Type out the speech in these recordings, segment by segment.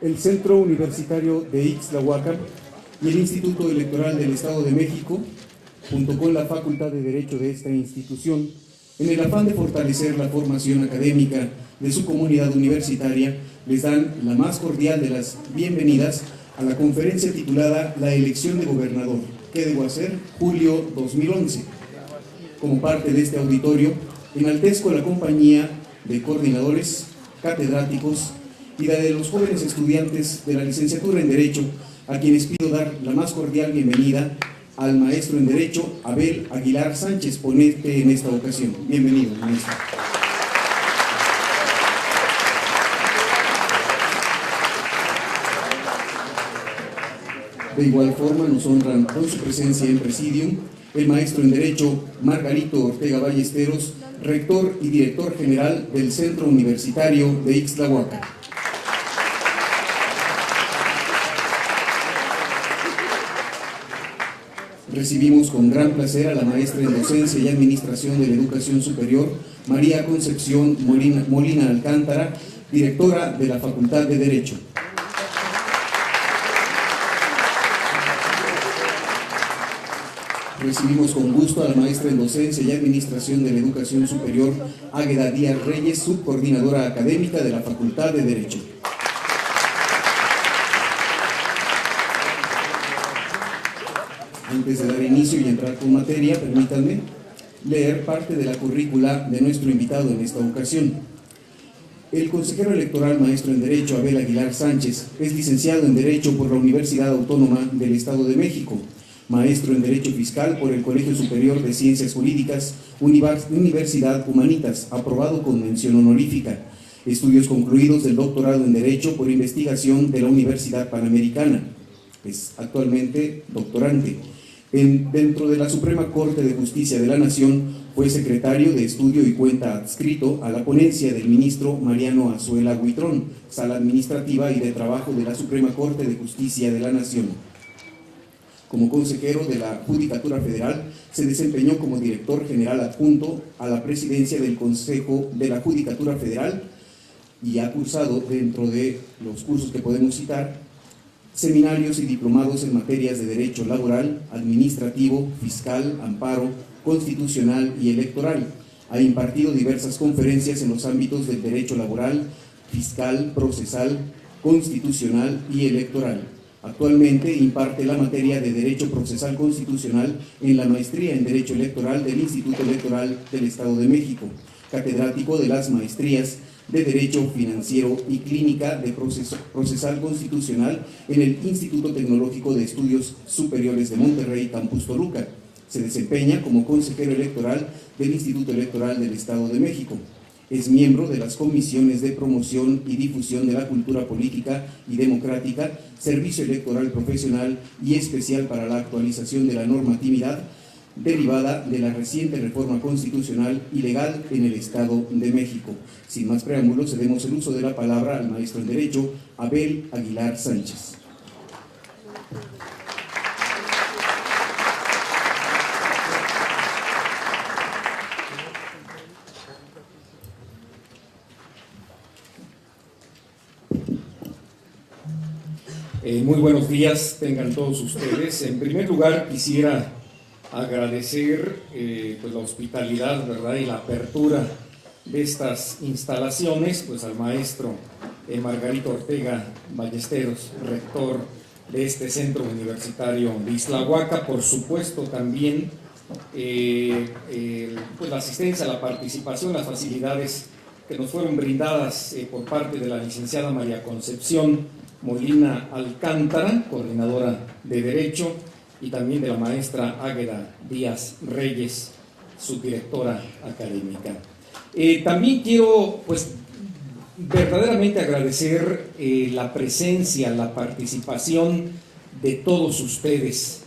el Centro Universitario de Ixtlahuaca y el Instituto Electoral del Estado de México, junto con la Facultad de Derecho de esta institución, en el afán de fortalecer la formación académica de su comunidad universitaria, les dan la más cordial de las bienvenidas a la conferencia titulada La elección de gobernador, ¿qué debo hacer? Julio 2011. Como parte de este auditorio, enaltezco la compañía de coordinadores, catedráticos y de los jóvenes estudiantes de la licenciatura en Derecho, a quienes pido dar la más cordial bienvenida al maestro en Derecho, Abel Aguilar Sánchez, ponente en esta ocasión. Bienvenido, maestro. De igual forma, nos honran con su presencia en Presidium el maestro en Derecho, Margarito Ortega Ballesteros, rector y director general del Centro Universitario de Ixtlahuaca. Recibimos con gran placer a la maestra en Docencia y Administración de la Educación Superior, María Concepción Molina Alcántara, directora de la Facultad de Derecho. Recibimos con gusto a la maestra en Docencia y Administración de la Educación Superior, Águeda Díaz Reyes, subcoordinadora académica de la Facultad de Derecho. Antes de dar inicio y entrar con materia, permítanme leer parte de la currícula de nuestro invitado en esta ocasión. El consejero electoral maestro en Derecho, Abel Aguilar Sánchez, es licenciado en Derecho por la Universidad Autónoma del Estado de México, maestro en Derecho Fiscal por el Colegio Superior de Ciencias Jurídicas, Universidad Humanitas, aprobado con mención honorífica. Estudios concluidos del doctorado en Derecho por investigación de la Universidad Panamericana. Es actualmente doctorante. Dentro de la Suprema Corte de Justicia de la Nación, fue secretario de Estudio y Cuenta adscrito a la ponencia del ministro Mariano Azuela Huitrón, Sala Administrativa y de Trabajo de la Suprema Corte de Justicia de la Nación. Como consejero de la Judicatura Federal, se desempeñó como director general adjunto a la presidencia del Consejo de la Judicatura Federal y ha cursado, dentro de los cursos que podemos citar, seminarios y diplomados en materias de derecho laboral, administrativo, fiscal, amparo, constitucional y electoral. Ha impartido diversas conferencias en los ámbitos del derecho laboral, fiscal, procesal, constitucional y electoral. Actualmente imparte la materia de Derecho Procesal Constitucional en la maestría en Derecho Electoral del Instituto Electoral del Estado de México, catedrático de las maestrías de Derecho Financiero y Clínica de Procesal Constitucional en el Instituto Tecnológico de Estudios Superiores de Monterrey, Campus Toluca. Se desempeña como consejero electoral del Instituto Electoral del Estado de México. Es miembro de las comisiones de promoción y difusión de la cultura política y democrática, servicio electoral profesional y especial para la actualización de la normatividad derivada de la reciente reforma constitucional y legal en el Estado de México. Sin más preámbulos, cedemos el uso de la palabra al maestro en Derecho, Abel Aguilar Sánchez. Muy buenos días, tengan todos ustedes. En primer lugar, quisiera agradecer pues la hospitalidad, ¿verdad?, y la apertura de estas instalaciones, pues al maestro Margarito Ortega Ballesteros, rector de este centro universitario de Ixtlahuaca, por supuesto también pues la asistencia, la participación, las facilidades que nos fueron brindadas por parte de la licenciada María Concepción Molina Alcántara, coordinadora de Derecho, y también de la maestra Águeda Díaz Reyes, subdirectora académica. También quiero, pues, verdaderamente agradecer la presencia, la participación de todos ustedes,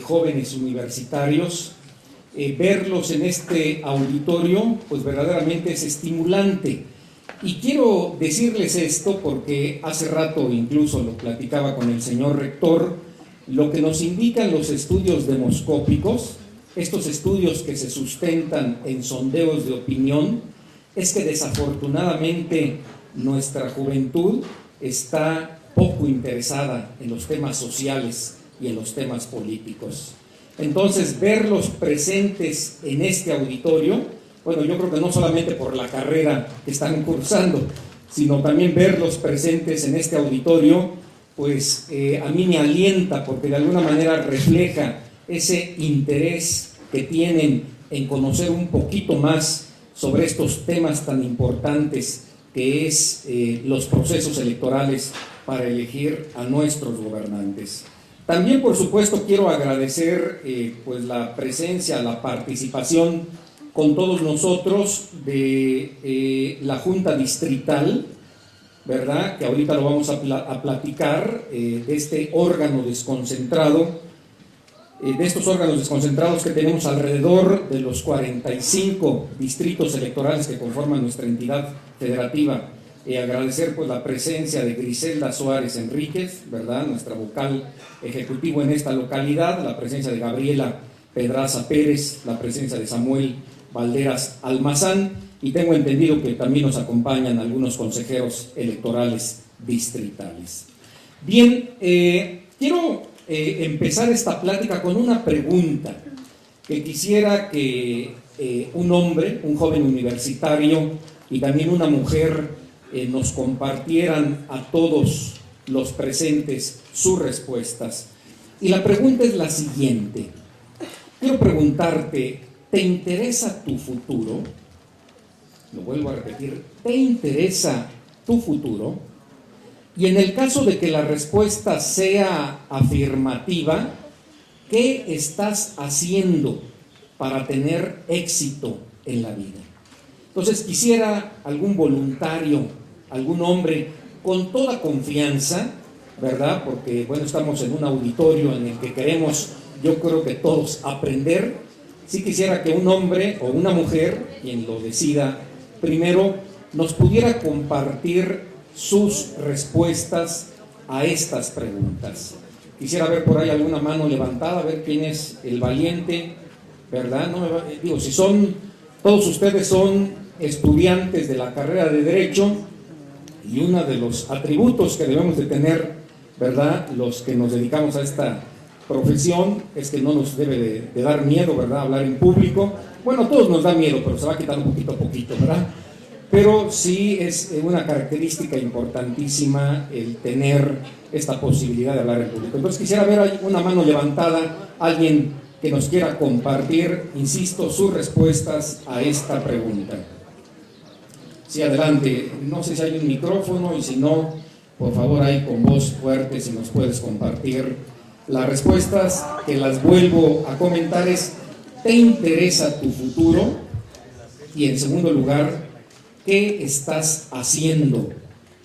jóvenes universitarios. Verlos en este auditorio, pues verdaderamente es estimulante. Y quiero decirles esto porque hace rato incluso lo platicaba con el señor rector. Lo que nos indican los estudios demoscópicos, estos estudios que se sustentan en sondeos de opinión, es que desafortunadamente nuestra juventud está poco interesada en los temas sociales y en los temas políticos. Entonces, verlos presentes en este auditorio, bueno, yo creo que no solamente por la carrera que están cursando, sino también verlos presentes en este auditorio, pues a mí me alienta, porque de alguna manera refleja ese interés que tienen en conocer un poquito más sobre estos temas tan importantes que es los procesos electorales para elegir a nuestros gobernantes. También, por supuesto, quiero agradecer pues la presencia, la participación con todos nosotros de la Junta Distrital, ¿verdad? Que ahorita lo vamos a platicar, de este órgano desconcentrado, de estos órganos desconcentrados que tenemos alrededor de los 45 distritos electorales que conforman nuestra entidad federativa. Agradecer pues la presencia de Griselda Suárez Enríquez, ¿verdad?, nuestra vocal ejecutivo en esta localidad, la presencia de Gabriela Pedraza Pérez, la presencia de Samuel Valderas Almazán, y tengo entendido que también nos acompañan algunos consejeros electorales distritales. Bien, quiero empezar esta plática con una pregunta que quisiera que un hombre, un joven universitario y también una mujer nos compartieran a todos los presentes sus respuestas. Y la pregunta es la siguiente. Quiero preguntarte, ¿te interesa tu futuro? Lo vuelvo a repetir, ¿te interesa tu futuro? Y en el caso de que la respuesta sea afirmativa, ¿qué estás haciendo para tener éxito en la vida? Entonces quisiera algún voluntario, algún hombre con toda confianza, ¿verdad? Porque bueno, estamos en un auditorio en el que queremos, yo creo que todos, aprender. Sí quisiera que un hombre o una mujer, quien lo decida primero, nos pudiera compartir sus respuestas a estas preguntas. Quisiera ver por ahí alguna mano levantada, a ver quién es el valiente, ¿verdad? No digo, si son, todos ustedes son estudiantes de la carrera de Derecho, y uno de los atributos que debemos de tener, ¿verdad?, los que nos dedicamos a esta profesión, es que no nos debe de dar miedo, ¿verdad?, hablar en público. Bueno, a todos nos da miedo, pero se va quitando poquito a poquito, ¿verdad? Pero sí es una característica importantísima el tener esta posibilidad de hablar en público. Entonces quisiera ver ahí una mano levantada, alguien que nos quiera compartir, insisto, sus respuestas a esta pregunta. Sí, adelante. No sé si hay un micrófono, y si no, por favor, ahí con voz fuerte, si nos puedes compartir las respuestas, que las vuelvo a comentar, es: ¿te interesa tu futuro? Y en segundo lugar, ¿qué estás haciendo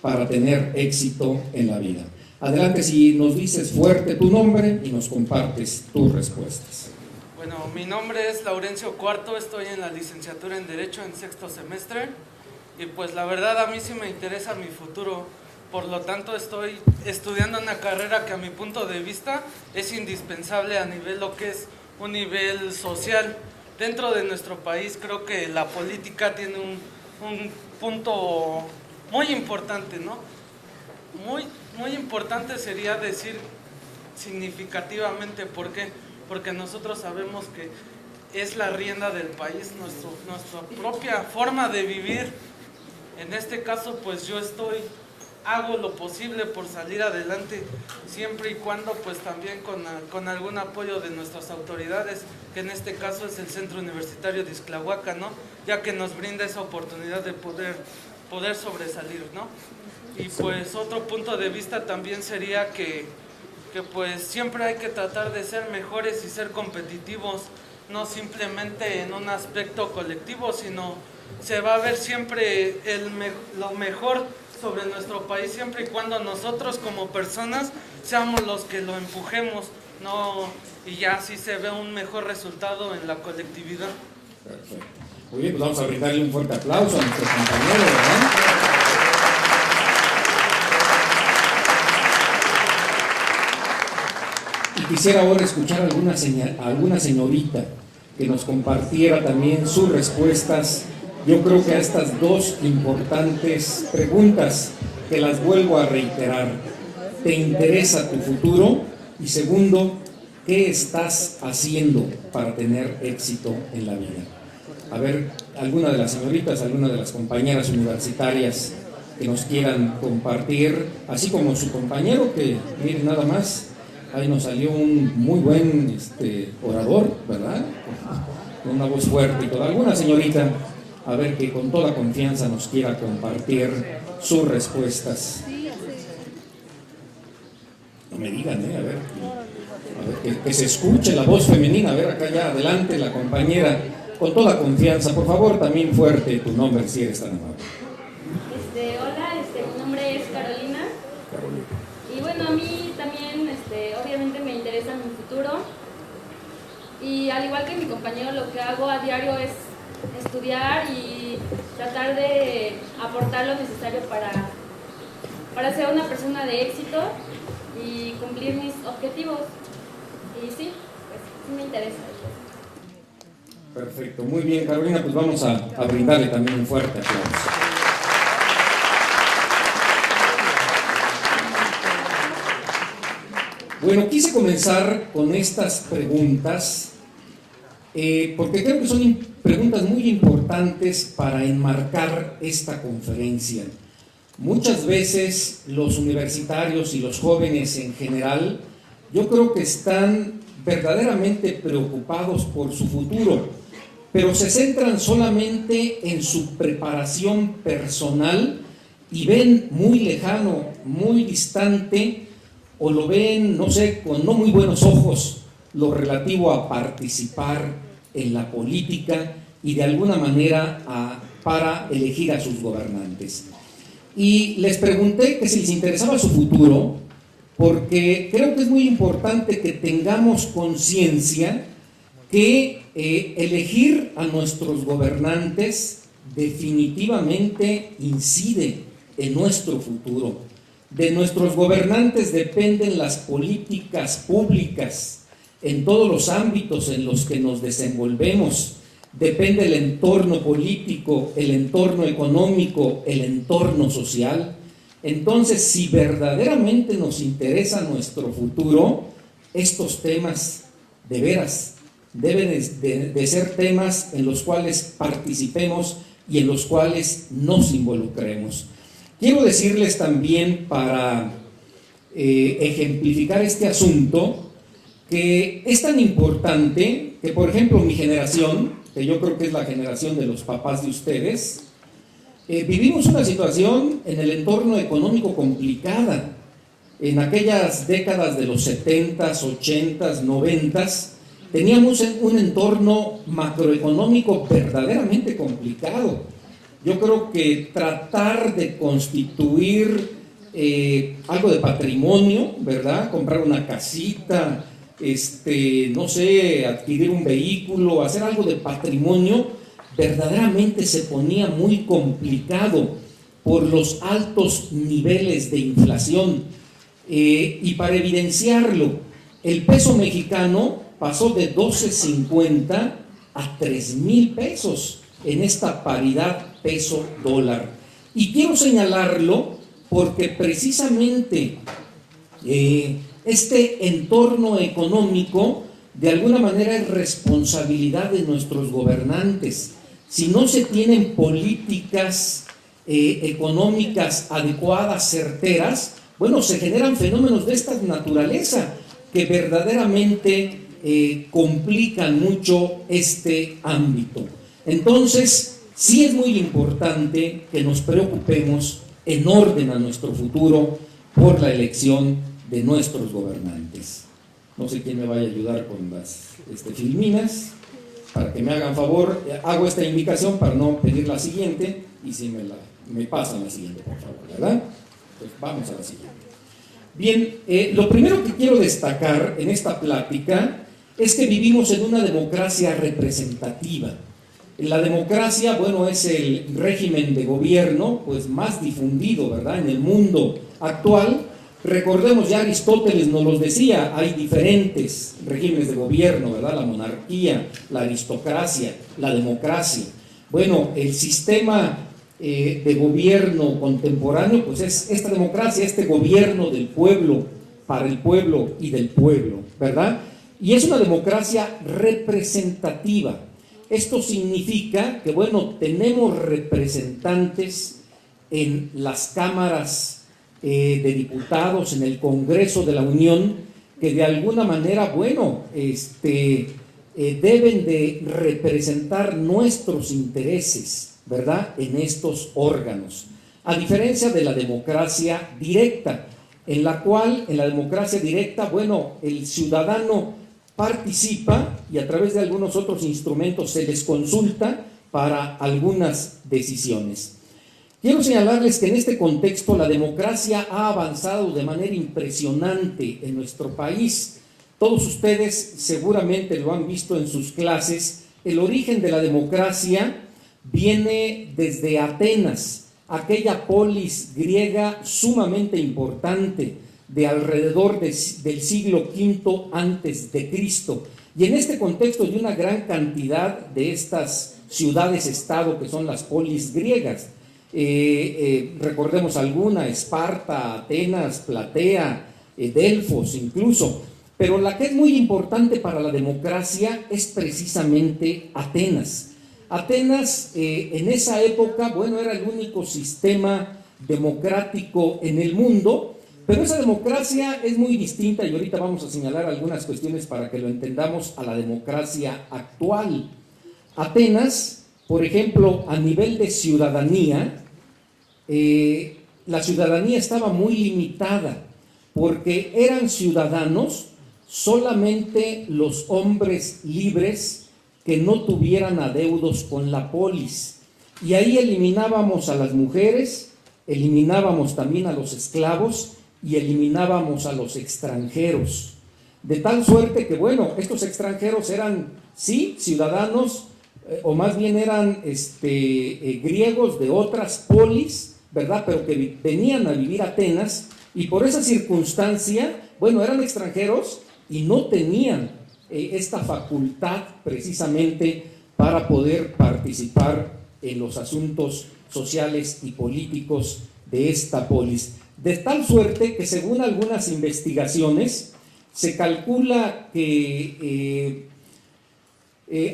para tener éxito en la vida? Adelante, si nos dices fuerte tu nombre y nos compartes tus respuestas. Bueno, mi nombre es Laurencio Cuarto, estoy en la licenciatura en Derecho en 6º semestre, y pues la verdad a mí sí me interesa mi futuro. Por lo tanto, estoy estudiando una carrera que a mi punto de vista es indispensable a nivel lo que es un nivel social. Dentro de nuestro país creo que la política tiene un punto muy importante, ¿no? Muy importante sería decir significativamente. ¿Por qué? Porque nosotros sabemos que es la rienda del país, nuestra propia forma de vivir. En este caso, pues yo hago lo posible por salir adelante, siempre y cuando pues también con algún apoyo de nuestras autoridades, que en este caso es el Centro Universitario de Ixtlahuaca, ¿no? Ya que nos brinda esa oportunidad de poder sobresalir, ¿no? Y pues otro punto de vista también sería que pues siempre hay que tratar de ser mejores y ser competitivos, no simplemente en un aspecto colectivo, sino se va a ver siempre lo mejor sobre nuestro país, siempre y cuando nosotros como personas seamos los que lo empujemos, ¿no? Y ya así se ve un mejor resultado en la colectividad. Perfecto. Muy bien, pues vamos a brindarle un fuerte aplauso a nuestro compañero, ¿verdad? Y quisiera ahora escuchar a alguna señorita que nos compartiera también sus respuestas. Yo creo que a estas dos importantes preguntas, que las vuelvo a reiterar: ¿te interesa tu futuro? Y segundo, ¿qué estás haciendo para tener éxito en la vida? A ver, alguna de las señoritas, alguna de las compañeras universitarias que nos quieran compartir, así como su compañero, que miren nada más, ahí nos salió un muy buen orador, ¿verdad? Con una voz fuerte y toda. Alguna señorita, a ver, que con toda confianza nos quiera compartir sus respuestas. No me digan, a ver, que se escuche la voz femenina. A ver, acá ya adelante la compañera, con toda confianza, por favor, también fuerte tu nombre, si eres tan amable. Hola, mi nombre es Carolina. Y bueno, a mí también, obviamente me interesa mi futuro. Y al igual que mi compañero, lo que hago a diario es estudiar y tratar de aportar lo necesario para ser una persona de éxito y cumplir mis objetivos. Y sí, pues sí me interesa. Perfecto, muy bien, Carolina, pues vamos a brindarle también un fuerte aplauso. Bueno, quise comenzar con estas preguntas porque creo que son preguntas muy importantes para enmarcar esta conferencia. Muchas veces los universitarios y los jóvenes en general, yo creo que están verdaderamente preocupados por su futuro, pero se centran solamente en su preparación personal y ven muy lejano, muy distante, o lo ven, no sé, con no muy buenos ojos, lo relativo a participar en la política y de alguna manera para elegir a sus gobernantes. Y les pregunté que si les interesaba su futuro, porque creo que es muy importante que tengamos conciencia que elegir a nuestros gobernantes definitivamente incide en nuestro futuro. De nuestros gobernantes dependen las políticas públicas en todos los ámbitos en los que nos desenvolvemos. Depende el entorno político, el entorno económico, el entorno social. Entonces, si verdaderamente nos interesa nuestro futuro, estos temas de veras deben de ser temas en los cuales participemos y en los cuales nos involucremos. Quiero decirles también, para ejemplificar este asunto, que es tan importante que, por ejemplo, mi generación, que yo creo que es la generación de los papás de ustedes, vivimos una situación en el entorno económico complicada. En aquellas décadas de los 70s, 80s, 90s, teníamos un entorno macroeconómico verdaderamente complicado. Yo creo que tratar de constituir algo de patrimonio, ¿verdad? Comprar una casita, no sé, adquirir un vehículo, hacer algo de patrimonio, verdaderamente se ponía muy complicado por los altos niveles de inflación. Y para evidenciarlo, el peso mexicano pasó de 12.50 a 3,000 pesos en esta paridad peso-dólar. Y quiero señalarlo porque precisamente este entorno económico de alguna manera es responsabilidad de nuestros gobernantes. Si no se tienen políticas económicas adecuadas, certeras, bueno, se generan fenómenos de esta naturaleza que verdaderamente complican mucho este ámbito. Entonces, sí es muy importante que nos preocupemos en orden a nuestro futuro por la elección de nuestros gobernantes. No sé quién me vaya a ayudar con las filminas, para que me hagan favor. Hago esta indicación para no pedir la siguiente, y si me pasan la siguiente, por favor, ¿verdad? Pues vamos a la siguiente. Bien, lo primero que quiero destacar en esta plática es que vivimos en una democracia representativa. La democracia, bueno, es el régimen de gobierno pues más difundido, ¿verdad?, en el mundo actual. Recordemos, ya Aristóteles nos los decía, hay diferentes regímenes de gobierno, ¿verdad? La monarquía, la aristocracia, la democracia. Bueno, el sistema de gobierno contemporáneo, pues es esta democracia, este gobierno del pueblo, para el pueblo y del pueblo, ¿verdad? Y es una democracia representativa. Esto significa que, bueno, tenemos representantes en las cámaras de diputados, en el Congreso de la Unión, que de alguna manera, bueno, deben de representar nuestros intereses, ¿verdad?, en estos órganos. A diferencia de la democracia directa, en la cual, en la democracia directa, bueno, el ciudadano participa y a través de algunos otros instrumentos se les consulta para algunas decisiones. Quiero señalarles que en este contexto la democracia ha avanzado de manera impresionante en nuestro país. Todos ustedes seguramente lo han visto en sus clases. El origen de la democracia viene desde Atenas, aquella polis griega sumamente importante de alrededor del siglo V antes de Cristo. Y en este contexto de una gran cantidad de estas ciudades-estado que son las polis griegas, recordemos alguna: Esparta, Atenas, Platea, Delfos incluso, pero la que es muy importante para la democracia es precisamente Atenas. Atenas en esa época, bueno, era el único sistema democrático en el mundo, pero esa democracia es muy distinta, y ahorita vamos a señalar algunas cuestiones para que lo entendamos, a la democracia actual. Atenas, por ejemplo, a nivel de ciudadanía, la ciudadanía estaba muy limitada, porque eran ciudadanos solamente los hombres libres que no tuvieran adeudos con la polis. Y ahí eliminábamos a las mujeres, eliminábamos también a los esclavos y eliminábamos a los extranjeros. De tal suerte que, bueno, estos extranjeros eran, sí, ciudadanos, o más bien eran griegos de otras polis, ¿verdad?, pero que venían a vivir a Atenas, y por esa circunstancia, bueno, eran extranjeros y no tenían esta facultad precisamente para poder participar en los asuntos sociales y políticos de esta polis. De tal suerte que, según algunas investigaciones, se calcula que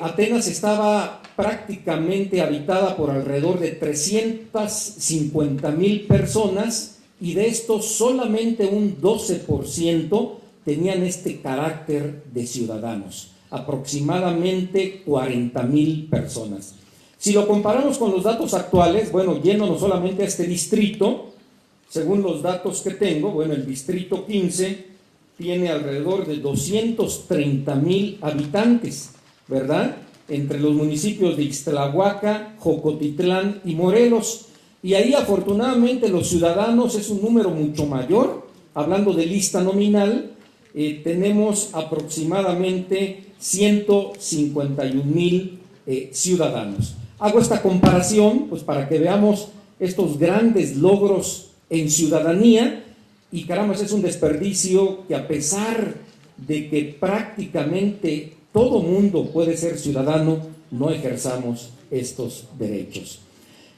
Atenas estaba prácticamente habitada por alrededor de 350,000 personas, y de estos solamente un 12% tenían este carácter de ciudadanos, aproximadamente 40,000 personas. Si lo comparamos con los datos actuales, bueno, yéndonos solamente a este distrito, según los datos que tengo, bueno, el distrito 15 tiene alrededor de 230,000 habitantes, ¿verdad?, entre los municipios de Ixtlahuaca, Jocotitlán y Morelos. Y ahí, afortunadamente, los ciudadanos es un número mucho mayor. Hablando de lista nominal, tenemos aproximadamente 151,000 ciudadanos. Hago esta comparación pues para que veamos estos grandes logros en ciudadanía, y caramba, es un desperdicio que, a pesar de que prácticamente todo mundo puede ser ciudadano, no ejerzamos estos derechos.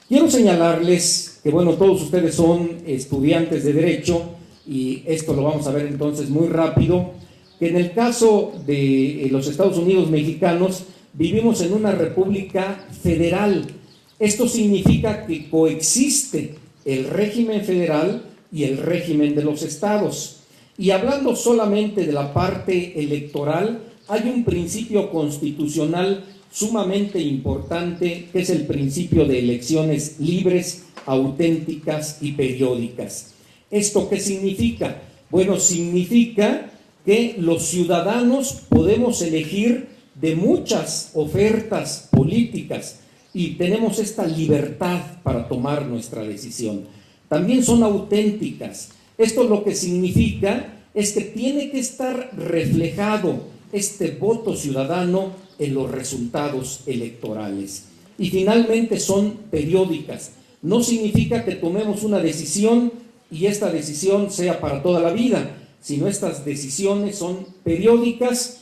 Quiero señalarles que, bueno, todos ustedes son estudiantes de Derecho, y esto lo vamos a ver entonces muy rápido, que en el caso de los Estados Unidos mexicanos vivimos en una república federal. Esto significa que coexiste el régimen federal y el régimen de los estados. Y hablando solamente de la parte electoral, hay un principio constitucional sumamente importante, que es el principio de elecciones libres, auténticas y periódicas. ¿Esto qué significa? Bueno, significa que los ciudadanos podemos elegir de muchas ofertas políticas y tenemos esta libertad para tomar nuestra decisión. También son auténticas. Esto lo que significa es que tiene que estar reflejado este voto ciudadano en los resultados electorales. Y finalmente son periódicas. No significa que tomemos una decisión y esta decisión sea para toda la vida, sino estas decisiones son periódicas.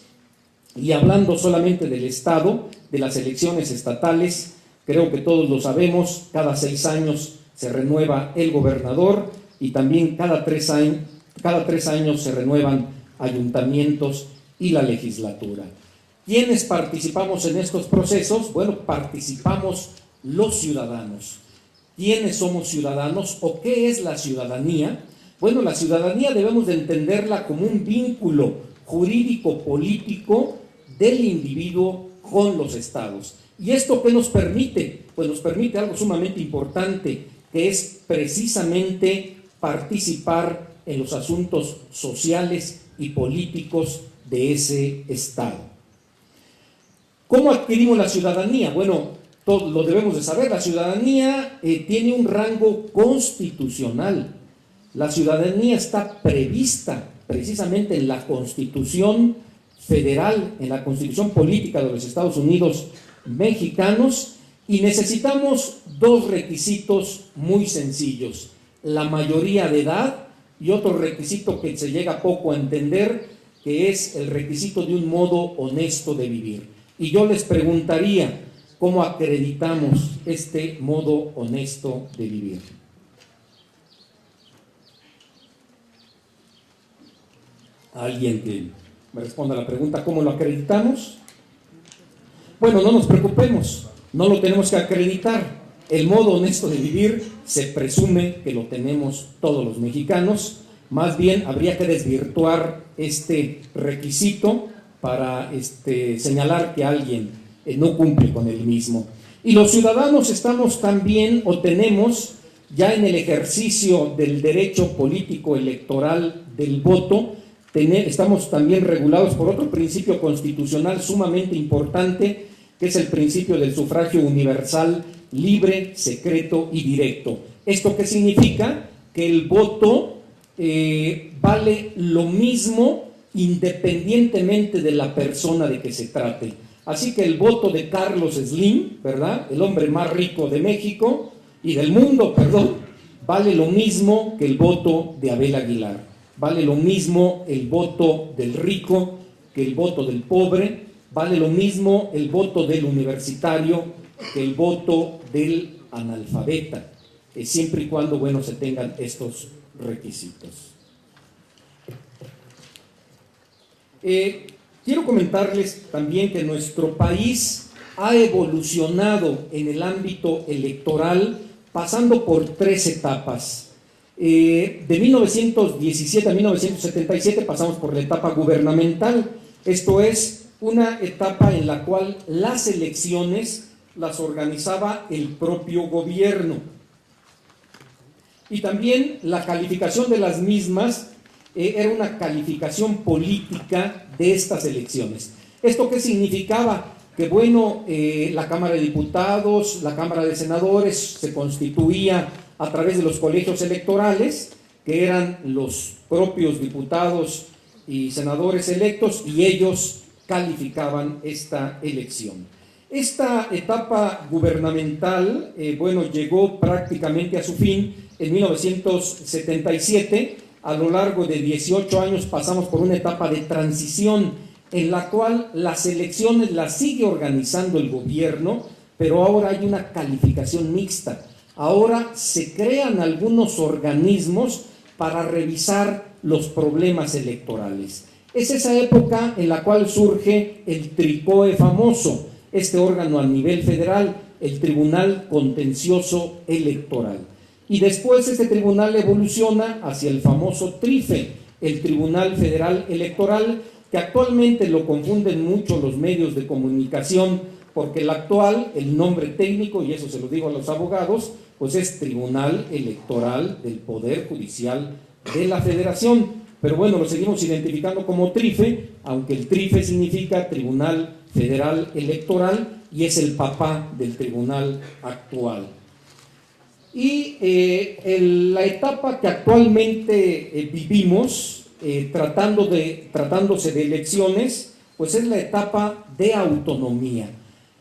Y hablando solamente del Estado, de las elecciones estatales, creo que todos lo sabemos, cada 6 años se renueva el gobernador y también cada 3 años se renuevan ayuntamientos y la legislatura. ¿Quiénes participamos en estos procesos? Bueno, participamos los ciudadanos. ¿Quiénes somos ciudadanos o qué es la ciudadanía? Bueno, la ciudadanía debemos de entenderla como un vínculo jurídico-político del individuo con los estados. ¿Y esto qué nos permite? Pues nos permite algo sumamente importante, que es precisamente participar en los asuntos sociales y políticos de ese estado. ¿Cómo adquirimos la ciudadanía? Bueno, todo lo debemos de saber. La ciudadanía tiene un rango constitucional. La ciudadanía está prevista precisamente en la Constitución Federal, en la Constitución Política de los Estados Unidos Mexicanos, y necesitamos 2 requisitos muy sencillos: la mayoría de edad y otro requisito que se llega poco a entender, que es el requisito de un modo honesto de vivir. Y yo les preguntaría, ¿cómo acreditamos este modo honesto de vivir? ¿Alguien que me responda a la pregunta, ¿cómo lo acreditamos? Bueno, no nos preocupemos, no lo tenemos que acreditar. El modo honesto de vivir se presume que lo tenemos todos los mexicanos. Más bien habría que desvirtuar este requisito para señalar que alguien no cumple con el mismo. Y los ciudadanos estamos también, o tenemos ya en el ejercicio del derecho político electoral del voto, estamos también regulados por otro principio constitucional sumamente importante, que es el principio del sufragio universal, libre, secreto y directo. ¿Esto qué significa? Que el voto vale lo mismo independientemente de la persona de que se trate. Así que el voto de Carlos Slim, ¿verdad?, el hombre más rico de México y del mundo, perdón, vale lo mismo que el voto de Abel Aguilar. Vale lo mismo el voto del rico que el voto del pobre. Vale lo mismo el voto del universitario que el voto del analfabeta, siempre y cuando, bueno, se tengan estos requisitos. Quiero comentarles también que nuestro país ha evolucionado en el ámbito electoral pasando por 3 etapas. De 1917 a 1977 pasamos por la etapa gubernamental, esto es una etapa en la cual las elecciones las organizaba el propio gobierno y también la calificación de las mismas era una calificación política de estas elecciones. ¿Esto qué significaba? Que bueno, la Cámara de Diputados, la Cámara de Senadores se constituía a través de los colegios electorales, que eran los propios diputados y senadores electos, y ellos calificaban esta elección. Esta etapa gubernamental, bueno, llegó prácticamente a su fin en 1977. A lo largo de 18 años pasamos por una etapa de transición en la cual las elecciones las sigue organizando el gobierno, pero ahora hay una calificación mixta. Ahora se crean algunos organismos para revisar los problemas electorales. Es esa época en la cual surge el TRICOE famoso, este órgano a nivel federal, el Tribunal Contencioso Electoral. Y después este tribunal evoluciona hacia el famoso TRIFE, el Tribunal Federal Electoral, que actualmente lo confunden mucho los medios de comunicación, porque el actual, el nombre técnico, y eso se lo digo a los abogados, pues es Tribunal Electoral del Poder Judicial de la Federación. Pero bueno, lo seguimos identificando como TRIFE, aunque el TRIFE significa Tribunal Federal Electoral y es el papá del tribunal actual. Y la etapa que actualmente vivimos, tratándose de elecciones, pues es la etapa de autonomía,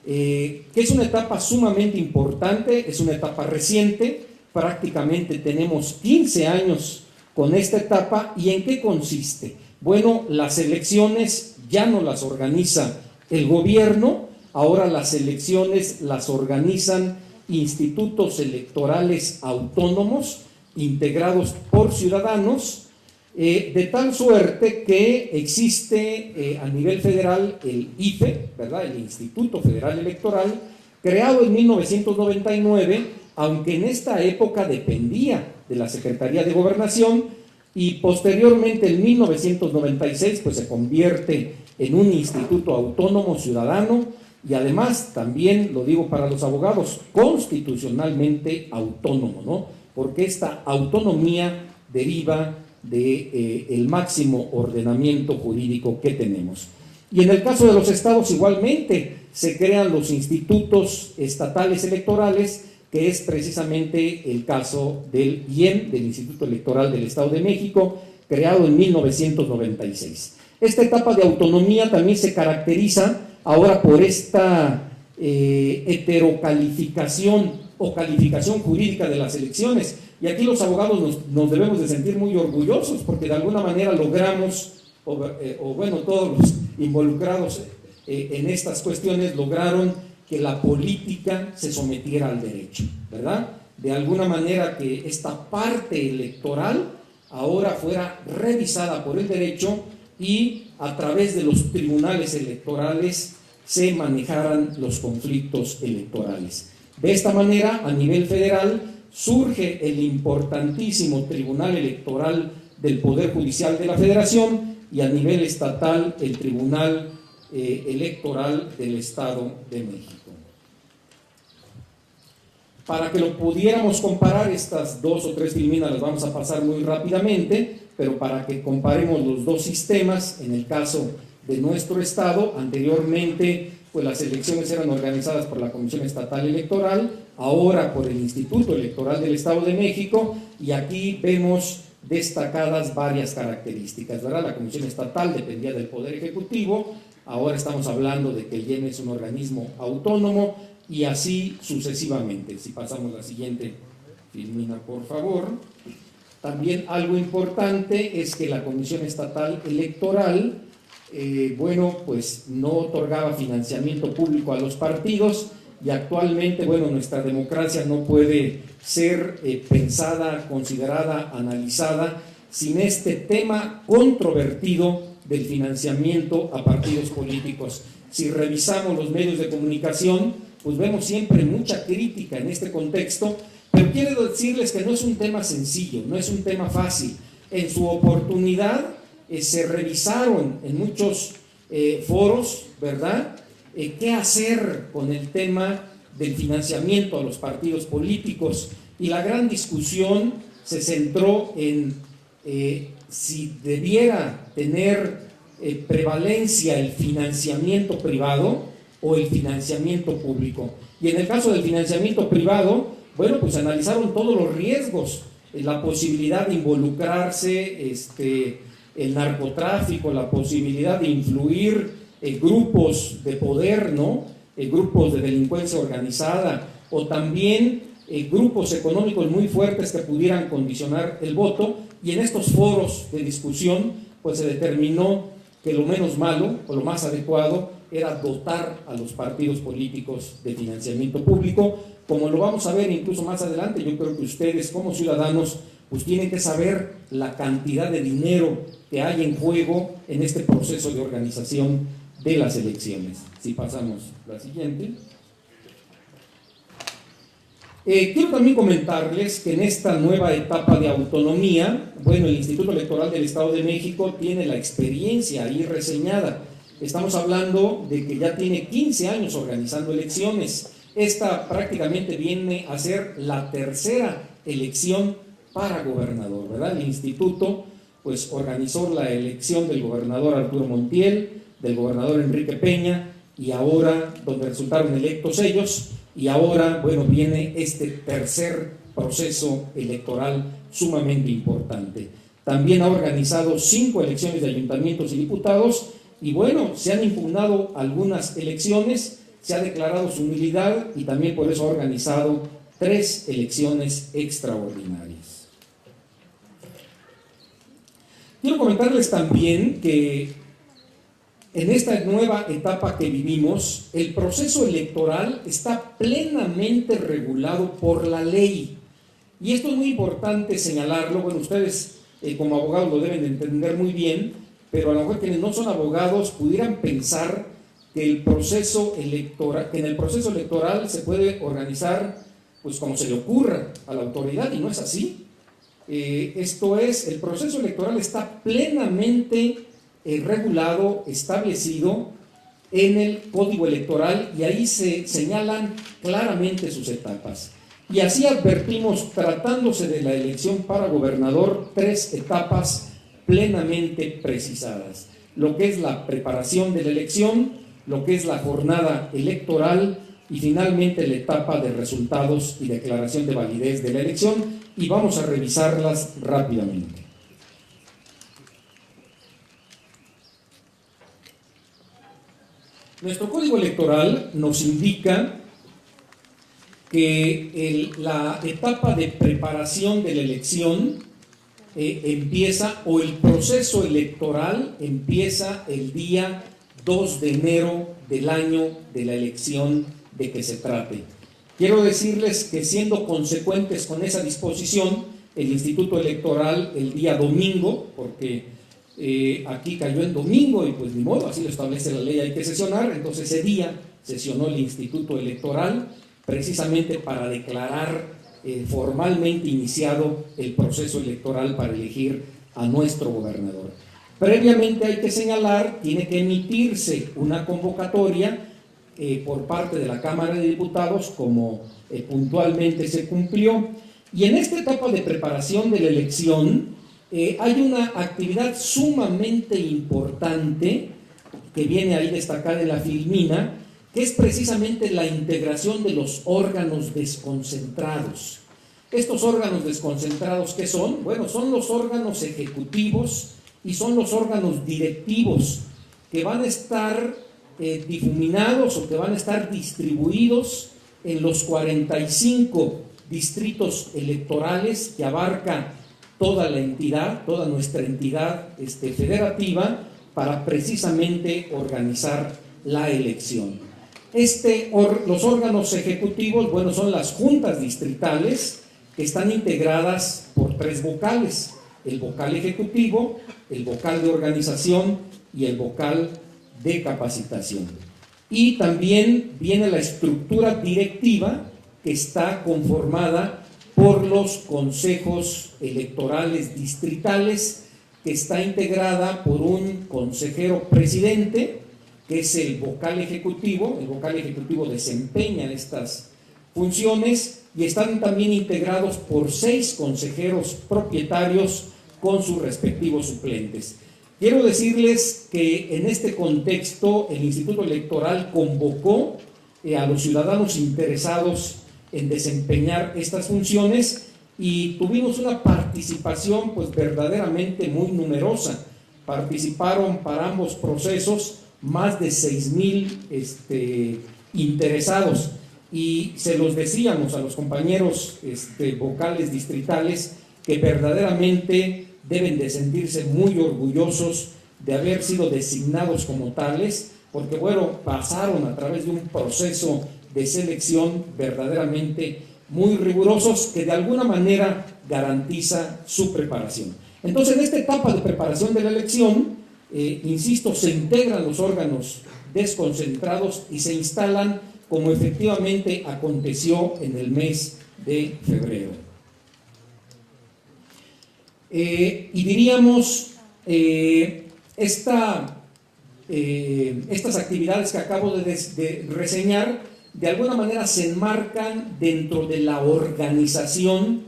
que es una etapa sumamente importante, es una etapa reciente, prácticamente tenemos 15 años con esta etapa. ¿Y en qué consiste? Bueno, las elecciones ya no las organiza el gobierno, ahora las elecciones las organizan institutos electorales autónomos integrados por ciudadanos, de tal suerte que existe a nivel federal el IFE, ¿verdad?, el Instituto Federal Electoral, creado en 1999, aunque en esta época dependía de la Secretaría de Gobernación, y posteriormente en 1996 pues se convierte en un instituto autónomo ciudadano, y además también, lo digo para los abogados, constitucionalmente autónomo, ¿no?, porque esta autonomía deriva del máximo ordenamiento jurídico que tenemos. Y en el caso de los estados igualmente se crean los institutos estatales electorales, que es precisamente el caso del IEM, del Instituto Electoral del Estado de México, creado en 1996. Esta etapa de autonomía también se caracteriza ahora por esta heterocalificación o calificación jurídica de las elecciones. Y aquí los abogados nos debemos de sentir muy orgullosos, porque de alguna manera logramos, todos los involucrados en estas cuestiones lograron que la política se sometiera al derecho, ¿verdad? De alguna manera que esta parte electoral ahora fuera revisada por el derecho y a través de los tribunales electorales se manejaran los conflictos electorales. De esta manera, a nivel federal, surge el importantísimo Tribunal Electoral del Poder Judicial de la Federación, y a nivel estatal el Tribunal Electoral del Estado de México. Para que lo pudiéramos comparar, estas dos o tres filminas las vamos a pasar muy rápidamente, pero para que comparemos los dos sistemas, en el caso de nuestro estado, anteriormente pues las elecciones eran organizadas por la Comisión Estatal Electoral, ahora por el Instituto Electoral del Estado de México, y aquí vemos destacadas varias características, ¿verdad? La Comisión Estatal dependía del Poder Ejecutivo, ahora estamos hablando de que el IEM es un organismo autónomo, y así sucesivamente. Si pasamos la siguiente filmina, por favor. También algo importante es que la Comisión Estatal Electoral, pues no otorgaba financiamiento público a los partidos, y actualmente, nuestra democracia no puede ser pensada, considerada, analizada sin este tema controvertido del financiamiento a partidos políticos. Si revisamos los medios de comunicación, pues vemos siempre mucha crítica en este contexto, pero quiero decirles que no es un tema sencillo, no es un tema fácil. En su oportunidad se revisaron en muchos foros, ¿verdad?, qué hacer con el tema del financiamiento a los partidos políticos, y la gran discusión se centró en si debiera tener prevalencia el financiamiento privado o el financiamiento público. Y en el caso del financiamiento privado, pues analizaron todos los riesgos, la posibilidad de involucrarse, el narcotráfico, la posibilidad de influir grupos de poder, ¿no?, grupos de delincuencia organizada, o también grupos económicos muy fuertes que pudieran condicionar el voto. Y en estos foros de discusión pues se determinó que lo menos malo o lo más adecuado era dotar a los partidos políticos de financiamiento público. Como lo vamos a ver incluso más adelante, yo creo que ustedes como ciudadanos pues tienen que saber la cantidad de dinero que hay en juego en este proceso de organización de las elecciones. Si pasamos la siguiente. Quiero también comentarles que en esta nueva etapa de autonomía, el Instituto Electoral del Estado de México tiene la experiencia ahí reseñada. Estamos hablando de que ya tiene 15 años organizando elecciones. Esta prácticamente viene a ser la tercera elección para gobernador, ¿verdad? El instituto pues organizó la elección del gobernador Arturo Montiel, del gobernador Enrique Peña, y ahora, donde resultaron electos ellos, y ahora, viene este tercer proceso electoral sumamente importante. También ha organizado 5 elecciones de ayuntamientos y diputados, y se han impugnado algunas elecciones, se ha declarado su nulidad, y también por eso ha organizado 3 elecciones extraordinarias. Quiero comentarles también que en esta nueva etapa que vivimos, el proceso electoral está plenamente regulado por la ley. Y esto es muy importante señalarlo. Bueno, ustedes como abogados lo deben de entender muy bien, pero a lo mejor quienes no son abogados pudieran pensar que en el proceso electoral se puede organizar pues como se le ocurra a la autoridad, y no es así. Esto es, el proceso electoral está plenamente regulado, establecido en el Código Electoral, y ahí se señalan claramente sus etapas. Y así advertimos, tratándose de la elección para gobernador, 3 etapas plenamente precisadas: lo que es la preparación de la elección, lo que es la jornada electoral y finalmente la etapa de resultados y declaración de validez de la elección, y vamos a revisarlas rápidamente. Nuestro Código Electoral nos indica que la etapa de preparación de la elección empieza, o el proceso electoral empieza el día 2 de enero del año de la elección de que se trate. Quiero decirles que, siendo consecuentes con esa disposición, el Instituto Electoral el día domingo, porque aquí cayó en domingo y pues ni modo, así lo establece la ley, hay que sesionar, entonces ese día sesionó el Instituto Electoral precisamente para declarar formalmente iniciado el proceso electoral para elegir a nuestro gobernador. Previamente, hay que señalar, tiene que emitirse una convocatoria por parte de la Cámara de Diputados, como puntualmente se cumplió. Y en esta etapa de preparación de la elección hay una actividad sumamente importante que viene ahí destacada en la filmina, que es precisamente la integración de los órganos desconcentrados. Estos órganos desconcentrados, ¿qué son? Bueno, son los órganos ejecutivos y son los órganos directivos que van a estar difuminados, o que van a estar distribuidos en los 45 distritos electorales que abarca toda la entidad, toda nuestra entidad federativa, para precisamente organizar la elección. Los órganos ejecutivos, bueno, son las juntas distritales, que están integradas por 3 vocales: el vocal ejecutivo, el vocal de organización y el vocal de capacitación. Y también viene la estructura directiva, que está conformada por los consejos electorales distritales, que está integrada por un consejero presidente, que es el vocal ejecutivo. El vocal ejecutivo desempeña estas funciones, y están también integrados por 6 consejeros propietarios con sus respectivos suplentes. Quiero decirles que en este contexto el Instituto Electoral convocó a los ciudadanos interesados en desempeñar estas funciones, y tuvimos una participación pues verdaderamente muy numerosa. Participaron para ambos procesos más de 6,000 interesados, y se los decíamos a los compañeros vocales distritales que verdaderamente deben de sentirse muy orgullosos de haber sido designados como tales, porque bueno, pasaron a través de un proceso de selección verdaderamente muy rigurosos, que de alguna manera garantiza su preparación. Entonces, en esta etapa de preparación de la elección, insisto, se integran los órganos desconcentrados y se instalan, como efectivamente aconteció en el mes de febrero. Y diríamos, estas actividades que acabo de reseñar, de alguna manera se enmarcan dentro de la organización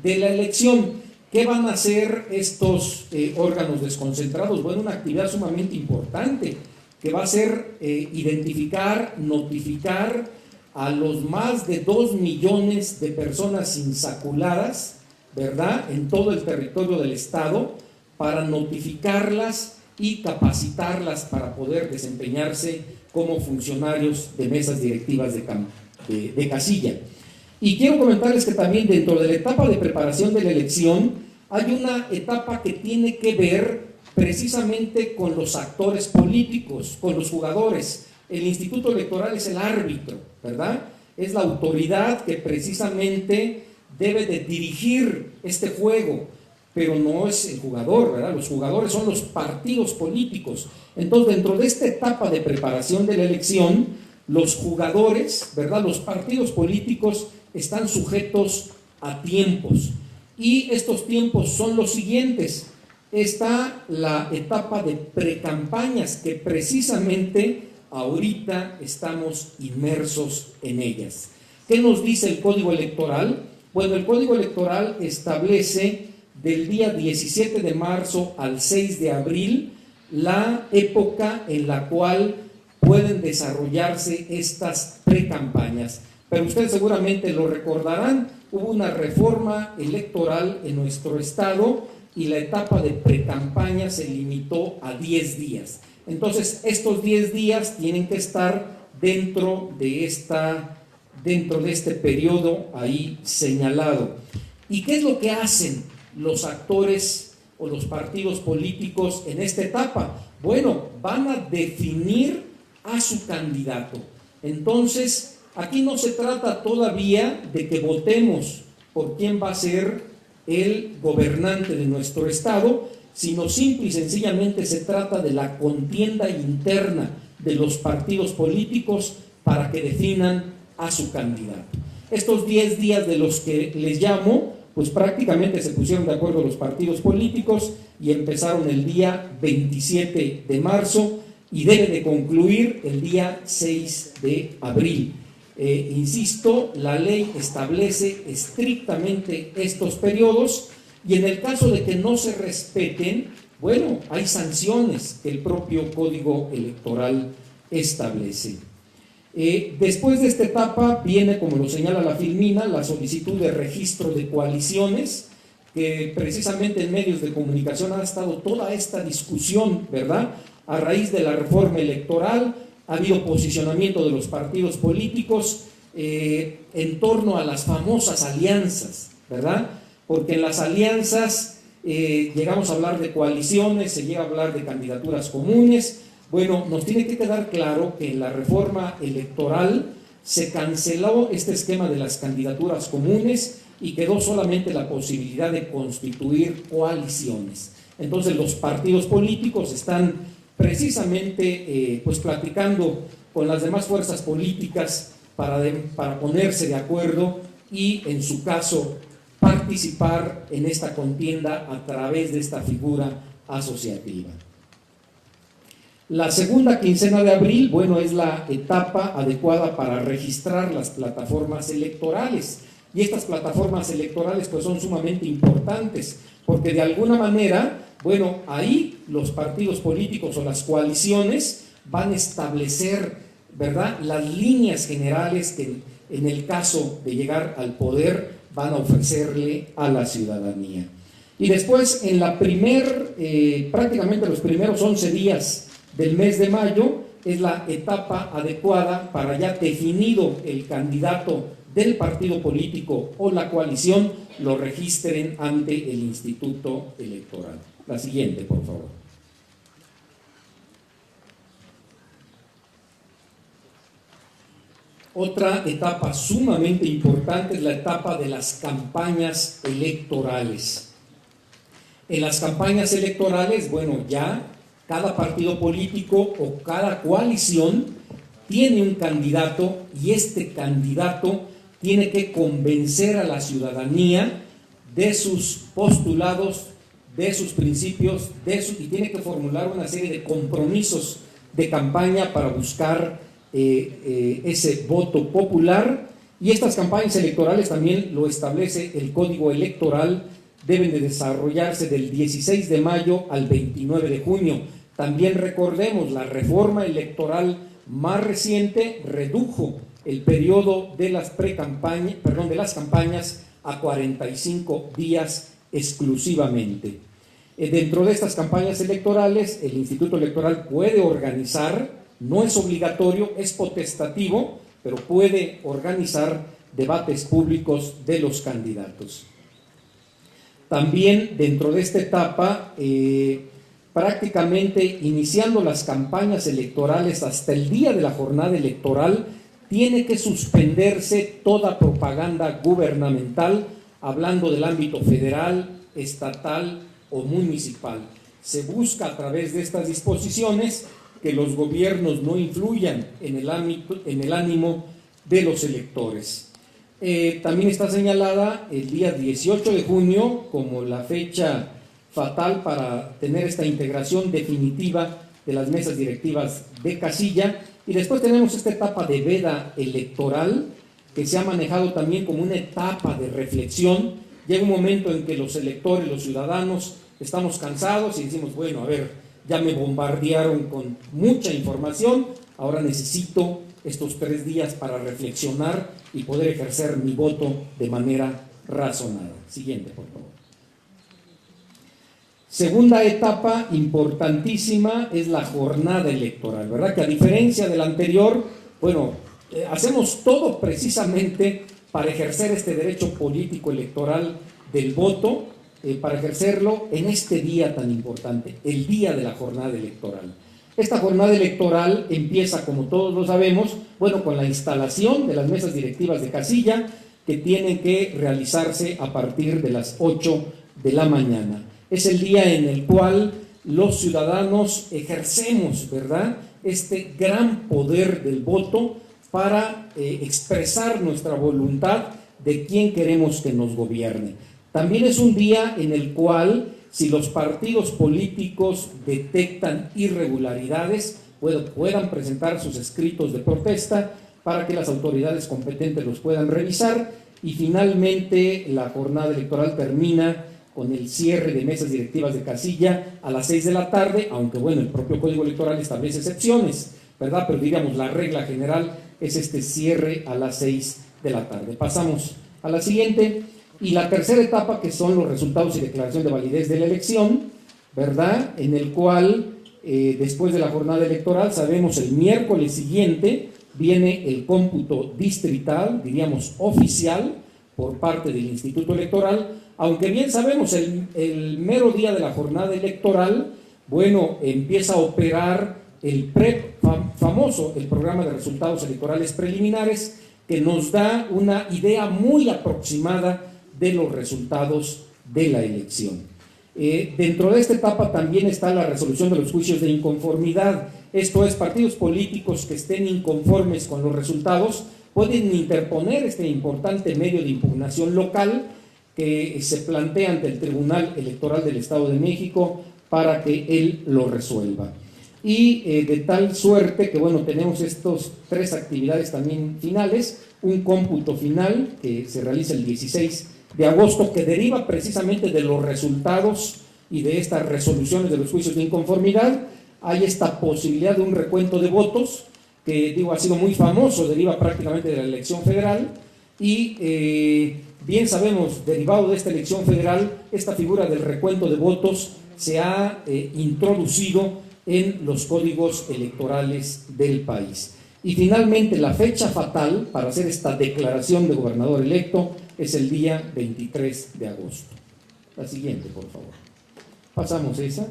de la elección. ¿Qué van a hacer estos órganos desconcentrados? Bueno, una actividad sumamente importante, que va a ser identificar, notificar a los más de 2 millones de personas insaculadas, ¿verdad?, en todo el territorio del estado, para notificarlas y capacitarlas para poder desempeñarse como funcionarios de mesas directivas de casilla. Y quiero comentarles que también dentro de la etapa de preparación de la elección hay una etapa que tiene que ver precisamente con los actores políticos, con los jugadores. El Instituto Electoral es el árbitro, ¿verdad? Es la autoridad que precisamente debe de dirigir este juego, pero no es el jugador, ¿verdad? Los jugadores son los partidos políticos. Entonces, dentro de esta etapa de preparación de la elección, los jugadores, ¿verdad? Los partidos políticos están sujetos a tiempos. Y estos tiempos son los siguientes. Está la etapa de precampañas, que precisamente ahorita estamos inmersos en ellas. ¿Qué nos dice el Código Electoral? Bueno, el Código Electoral establece del día 17 de marzo al 6 de abril la época en la cual pueden desarrollarse estas precampañas. Pero ustedes seguramente lo recordarán, hubo una reforma electoral en nuestro estado y la etapa de precampaña se limitó a 10 días. Entonces, estos 10 días tienen que estar dentro de este periodo ahí señalado. ¿Y qué es lo que hacen los actores o los partidos políticos en esta etapa? Bueno, van a definir a su candidato. Entonces, aquí no se trata todavía de que votemos por quién va a ser el gobernante de nuestro estado, sino simple y sencillamente se trata de la contienda interna de los partidos políticos para que definan a su candidato. Estos 10 días de los que les llamo, pues prácticamente se pusieron de acuerdo los partidos políticos y empezaron el día 27 de marzo y debe de concluir el día 6 de abril. Insisto, la ley establece estrictamente estos periodos y en el caso de que no se respeten, bueno, hay sanciones que el propio Código Electoral establece. Después de esta etapa viene, como lo señala la Filmina, la solicitud de registro de coaliciones, que precisamente en medios de comunicación ha estado toda esta discusión, ¿verdad? A raíz de la reforma electoral ha habido posicionamiento de los partidos políticos en torno a las famosas alianzas, ¿verdad? Porque en las alianzas llegamos a hablar de coaliciones, se llega a hablar de candidaturas comunes. Bueno, nos tiene que quedar claro que en la reforma electoral se canceló este esquema de las candidaturas comunes y quedó solamente la posibilidad de constituir coaliciones. Entonces los partidos políticos están precisamente pues platicando con las demás fuerzas políticas para ponerse de acuerdo y en su caso participar en esta contienda a través de esta figura asociativa. La segunda quincena de abril, bueno, es la etapa adecuada para registrar las plataformas electorales. Y estas plataformas electorales pues son sumamente importantes, porque de alguna manera, bueno, ahí los partidos políticos o las coaliciones van a establecer, ¿verdad?, las líneas generales que en el caso de llegar al poder van a ofrecerle a la ciudadanía. Y después, en la prácticamente los primeros 11 días del mes de mayo, es la etapa adecuada para ya definido el candidato del partido político o la coalición, lo registren ante el Instituto Electoral. La siguiente, por favor. Otra etapa sumamente importante es la etapa de las campañas electorales. En las campañas electorales, bueno, ya cada partido político o cada coalición tiene un candidato y este candidato tiene que convencer a la ciudadanía de sus postulados, de sus principios, y tiene que formular una serie de compromisos de campaña para buscar ese voto popular. Y estas campañas electorales también lo establece el Código Electoral, deben de desarrollarse del 16 de mayo al 29 de junio. También recordemos, la reforma electoral más reciente redujo el periodo de las campañas a 45 días exclusivamente. Dentro de estas campañas electorales, el Instituto Electoral puede organizar, no es obligatorio, es potestativo, pero puede organizar debates públicos de los candidatos. También dentro de esta etapa prácticamente iniciando las campañas electorales hasta el día de la jornada electoral, tiene que suspenderse toda propaganda gubernamental, hablando del ámbito federal, estatal o municipal. Se busca a través de estas disposiciones que los gobiernos no influyan en el ánimo de los electores. También está señalada el día 18 de junio como la fecha fatal para tener esta integración definitiva de las mesas directivas de casilla. Y después tenemos esta etapa de veda electoral, que se ha manejado también como una etapa de reflexión. Llega un momento en que los electores, los ciudadanos, estamos cansados y decimos, bueno, a ver, ya me bombardearon con mucha información, ahora necesito estos 3 días para reflexionar y poder ejercer mi voto de manera razonada. Siguiente, por favor. Segunda etapa importantísima es la jornada electoral, ¿verdad? Que a diferencia de la anterior, bueno, hacemos todo precisamente para ejercer este derecho político electoral del voto, para ejercerlo en este día tan importante, el día de la jornada electoral. Esta jornada electoral empieza, como todos lo sabemos, bueno, con la instalación de las mesas directivas de casilla, que tienen que realizarse a partir de las 8 de la mañana. Es el día en el cual los ciudadanos ejercemos, ¿verdad?, este gran poder del voto para expresar nuestra voluntad de quién queremos que nos gobierne. También es un día en el cual, si los partidos políticos detectan irregularidades, puedan presentar sus escritos de protesta para que las autoridades competentes los puedan revisar, y finalmente la jornada electoral termina con el cierre de mesas directivas de casilla a las 6 de la tarde, aunque bueno, el propio Código Electoral establece excepciones, ¿verdad? Pero digamos, la regla general es este cierre a las 6 de la tarde. Pasamos a la siguiente, y la tercera etapa, que son los resultados y declaración de validez de la elección, ¿verdad? En el cual, después de la jornada electoral, sabemos el miércoles siguiente viene el cómputo distrital, diríamos oficial, por parte del Instituto Electoral, aunque bien sabemos el mero día de la jornada electoral, bueno, empieza a operar el famoso, el programa de resultados electorales preliminares, que nos da una idea muy aproximada de los resultados de la elección. Dentro de esta etapa también está la resolución de los juicios de inconformidad. Esto es, partidos políticos que estén inconformes con los resultados pueden interponer este importante medio de impugnación local que se plantea ante el Tribunal Electoral del Estado de México para que él lo resuelva. Y de tal suerte que, bueno, tenemos estas 3 actividades también finales, un cómputo final que se realiza el 16 de agosto, que deriva precisamente de los resultados y de estas resoluciones de los juicios de inconformidad. Hay esta posibilidad de un recuento de votos, que digo, ha sido muy famoso, deriva prácticamente de la elección federal, y bien sabemos, derivado de esta elección federal, esta figura del recuento de votos se ha introducido en los códigos electorales del país. Y finalmente, la fecha fatal para hacer esta declaración de gobernador electo es el día 23 de agosto. La siguiente, por favor. Pasamos esa.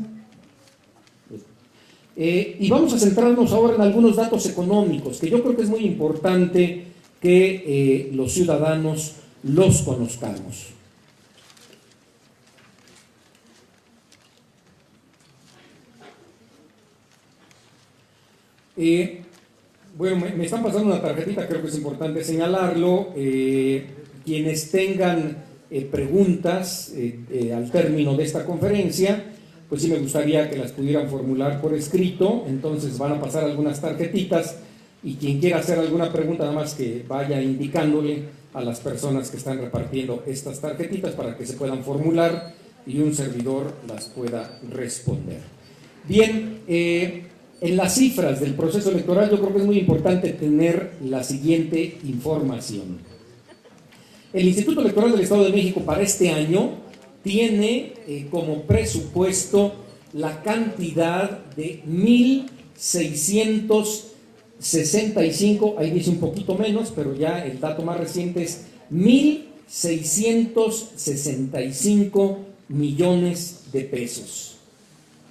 Y vamos a centrarnos ahora en algunos datos económicos, que yo creo que es muy importante que los ciudadanos los conozcamos. Bueno, me están pasando una tarjetita, creo que es importante señalarlo. Quienes tengan preguntas al término de esta conferencia, pues sí me gustaría que las pudieran formular por escrito. Entonces van a pasar algunas tarjetitas, y quien quiera hacer alguna pregunta, nada más que vaya indicándole a las personas que están repartiendo estas tarjetitas para que se puedan formular y un servidor las pueda responder. Bien, en las cifras del proceso electoral yo creo que es muy importante tener la siguiente información. El Instituto Electoral del Estado de México para este año tiene como presupuesto la cantidad de 1,665, ahí dice un poquito menos, pero ya el dato más reciente es 1,665 millones de pesos.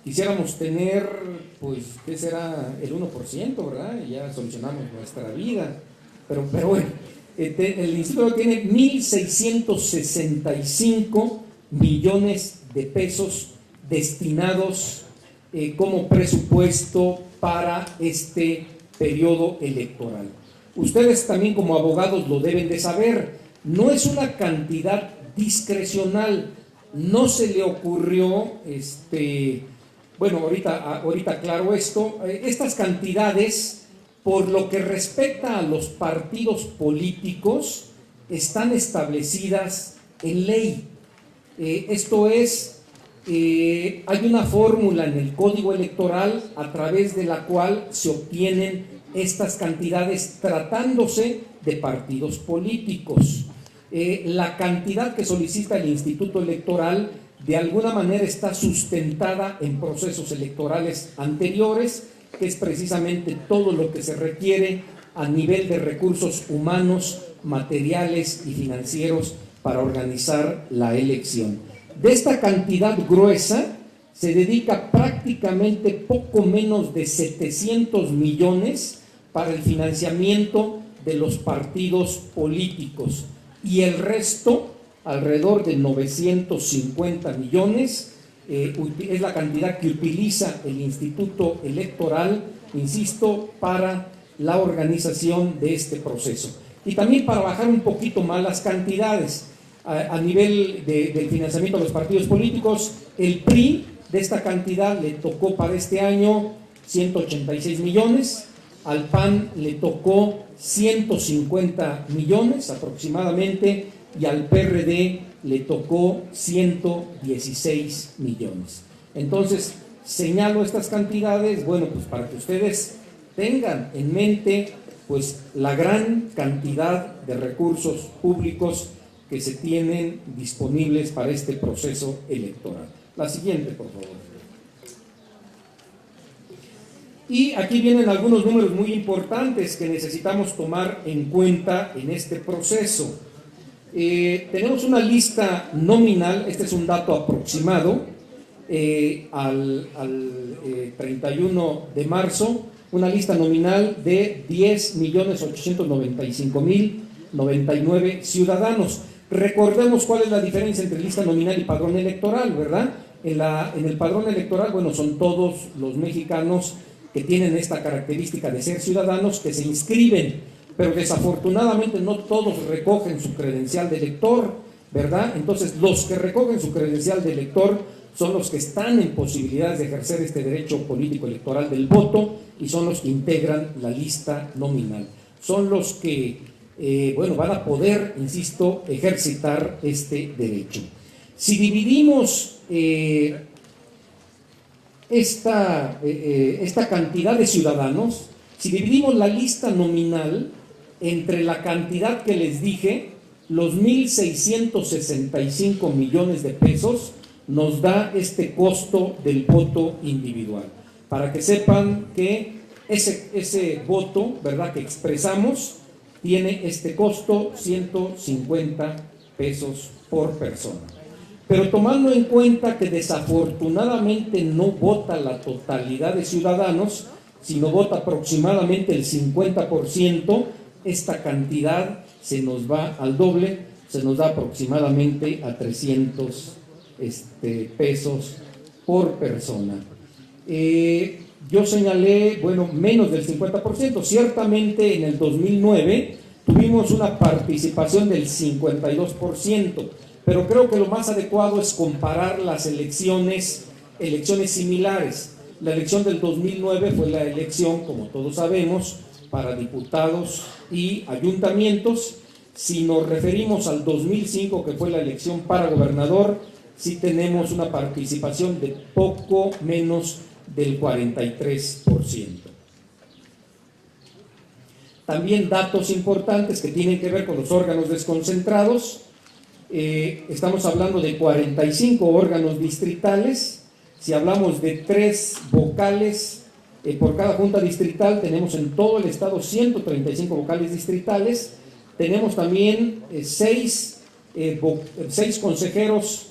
quisiéramos tener, pues, ¿qué será? El 1%, ¿verdad? Y ya solucionamos nuestra vida. Pero bueno, el instituto tiene 1.665 millones de pesos destinados como presupuesto para este periodo electoral. Ustedes también como abogados lo deben de saber, no es una cantidad discrecional, no se le ocurrió, bueno, ahorita aclaro esto, estas cantidades, por lo que respecta a los partidos políticos, están establecidas en ley. Esto es, hay una fórmula en el Código Electoral a través de la cual se obtienen estas cantidades tratándose de partidos políticos. La cantidad que solicita el Instituto Electoral de alguna manera está sustentada en procesos electorales anteriores, que es precisamente todo lo que se requiere a nivel de recursos humanos, materiales y financieros para organizar la elección. De esta cantidad gruesa se dedica prácticamente poco menos de 700 millones para el financiamiento de los partidos políticos y el resto, alrededor de 950 millones, es la cantidad que utiliza el Instituto Electoral, insisto, para la organización de este proceso. Y también para bajar un poquito más las cantidades, a nivel del financiamiento de los partidos políticos, el PRI de esta cantidad le tocó para este año 186 millones, al PAN le tocó 150 millones aproximadamente y al PRD le tocó 116 millones. Entonces, señalo estas cantidades, bueno, pues para que ustedes tengan en mente pues la gran cantidad de recursos públicos que se tienen disponibles para este proceso electoral. La siguiente, por favor. Y aquí vienen algunos números muy importantes que necesitamos tomar en cuenta en este proceso. Tenemos una lista nominal, este es un dato aproximado, al 31 de marzo, una lista nominal de 10.895.099 ciudadanos. Recordemos cuál es la diferencia entre lista nominal y padrón electoral, ¿verdad? En el padrón electoral, bueno, son todos los mexicanos que tienen esta característica de ser ciudadanos que se inscriben, pero desafortunadamente no todos recogen su credencial de elector, ¿verdad? Entonces, los que recogen su credencial de elector son los que están en posibilidades de ejercer este derecho político electoral del voto y son los que integran la lista nominal. Son los que bueno, van a poder, insisto, ejercitar este derecho. Si dividimos esta cantidad de ciudadanos, si dividimos la lista nominal entre la cantidad que les dije, los 1.665 millones de pesos, nos da este costo del voto individual. Para que sepan que ese voto, ¿verdad?, que expresamos, tiene este costo, 150 pesos por persona. Pero tomando en cuenta que desafortunadamente no vota la totalidad de ciudadanos, sino vota aproximadamente el 50%, esta cantidad se nos va al doble, se nos da aproximadamente a 300 pesos por persona. Yo señalé, bueno, menos del 50%. Ciertamente en el 2009 tuvimos una participación del 52%, pero creo que lo más adecuado es comparar las elecciones similares. La elección del 2009 fue la elección, como todos sabemos, para diputados y ayuntamientos. Si nos referimos al 2005, que fue la elección para gobernador, sí tenemos una participación de poco menos del 43%. También datos importantes que tienen que ver con los órganos desconcentrados. Estamos hablando de 45 órganos distritales. Si hablamos de 3 vocales por cada junta distrital, tenemos en todo el estado 135 vocales distritales. Tenemos también 6 consejeros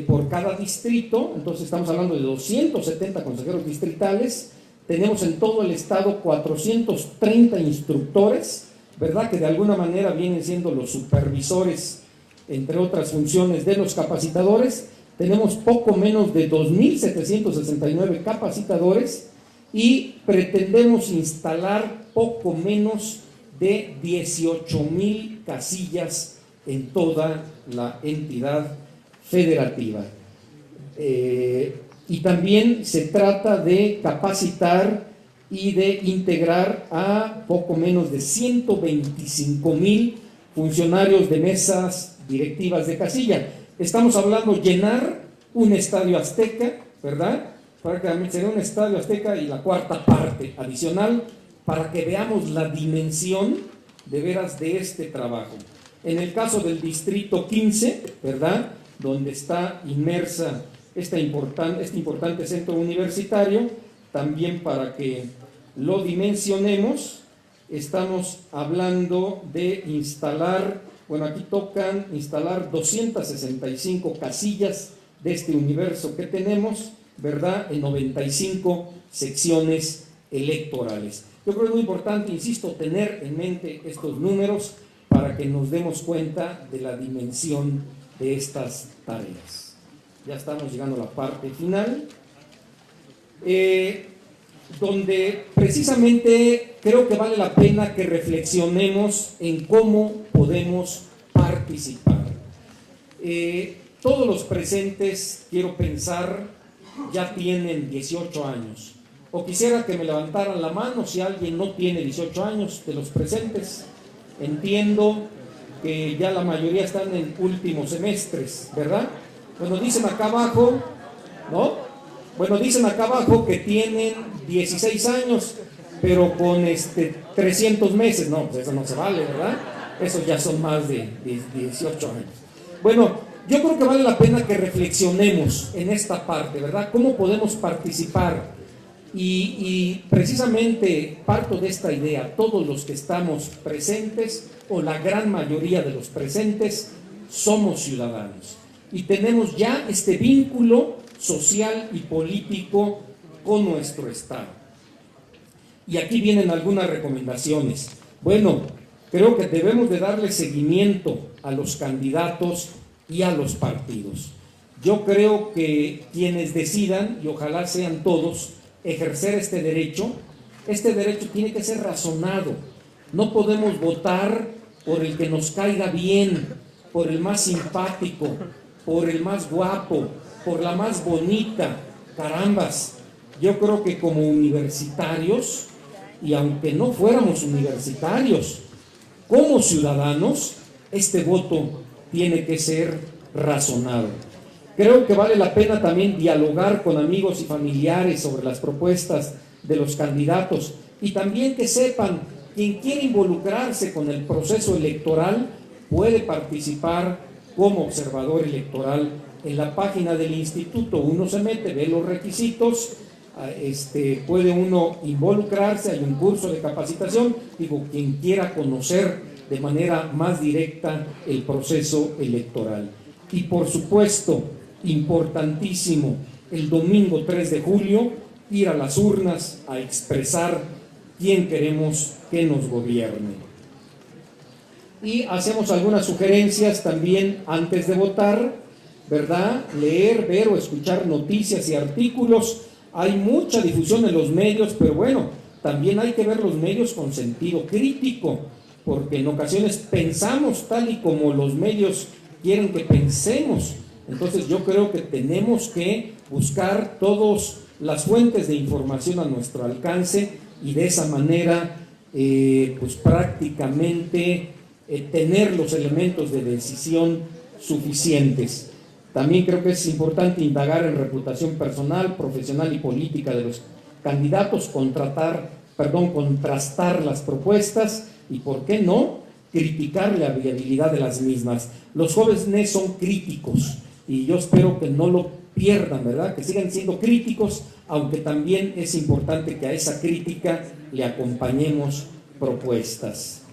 por cada distrito, entonces estamos hablando de 270 consejeros distritales. Tenemos en todo el estado 430 instructores, ¿verdad?, que de alguna manera vienen siendo los supervisores, entre otras funciones, de los capacitadores. Tenemos poco menos de 2.769 capacitadores y pretendemos instalar poco menos de 18,000 casillas en toda la entidad federativa. Y también se trata de capacitar y de integrar a poco menos de 125,000 funcionarios de mesas directivas de casilla. Estamos hablando de llenar un estadio azteca, ¿verdad? Prácticamente sería un estadio azteca y la cuarta parte adicional para que veamos la dimensión de veras de este trabajo. En el caso del distrito 15, ¿verdad?, donde está inmersa este importante centro universitario, también para que lo dimensionemos, estamos hablando de instalar, bueno, aquí tocan instalar 265 casillas de este universo que tenemos, ¿verdad?, en 95 secciones electorales. Yo creo que es muy importante, insisto, tener en mente estos números para que nos demos cuenta de la dimensión de estas tareas. Ya estamos llegando a la parte final, donde precisamente creo que vale la pena que reflexionemos en cómo podemos participar. Todos los presentes, quiero pensar, ya tienen 18 años. O quisiera que me levantaran la mano si alguien no tiene 18 años de los presentes. Entiendo que ya la mayoría están en últimos semestres, ¿verdad? Bueno, dicen acá abajo, ¿no? Bueno, dicen acá abajo que tienen 16 años, pero con 300 meses. No, pues eso no se vale, ¿verdad? Esos ya son más de 18 años. Bueno, yo creo que vale la pena que reflexionemos en esta parte, ¿verdad? ¿Cómo podemos participar? Y precisamente parto de esta idea: todos los que estamos presentes, o la gran mayoría de los presentes, somos ciudadanos y tenemos ya este vínculo social y político con nuestro Estado. Y aquí vienen algunas recomendaciones. Bueno, creo que debemos de darle seguimiento a los candidatos y a los partidos. Yo creo que quienes decidan, y ojalá sean todos, ejercer este derecho tiene que ser razonado. No podemos votar por el que nos caiga bien, por el más simpático, por el más guapo, por la más bonita. Carambas, yo creo que como universitarios, y aunque no fuéramos universitarios, como ciudadanos, este voto tiene que ser razonado. Creo que vale la pena también dialogar con amigos y familiares sobre las propuestas de los candidatos, y también que sepan, quien quiere involucrarse con el proceso electoral puede participar como observador electoral. En la página del instituto uno se mete, ve los requisitos, puede uno involucrarse, hay un curso de capacitación, quien quiera conocer de manera más directa el proceso electoral. Y por supuesto, importantísimo, el domingo 3 de julio, ir a las urnas a expresar quién queremos que nos gobierne. Y hacemos algunas sugerencias también antes de votar, ¿verdad? Leer, ver o escuchar noticias y artículos. Hay mucha difusión en los medios, pero bueno, también hay que ver los medios con sentido crítico, porque en ocasiones pensamos tal y como los medios quieren que pensemos. Entonces yo creo que tenemos que buscar todas las fuentes de información a nuestro alcance y de esa manera pues prácticamente tener los elementos de decisión suficientes. También creo que es importante indagar en reputación personal, profesional y política de los candidatos, contrastar las propuestas y, ¿por qué no?, criticar la viabilidad de las mismas. Los jóvenes son críticos y yo espero que no lo pierdan, ¿verdad? Que sigan siendo críticos, aunque también es importante que a esa crítica le acompañemos propuestas.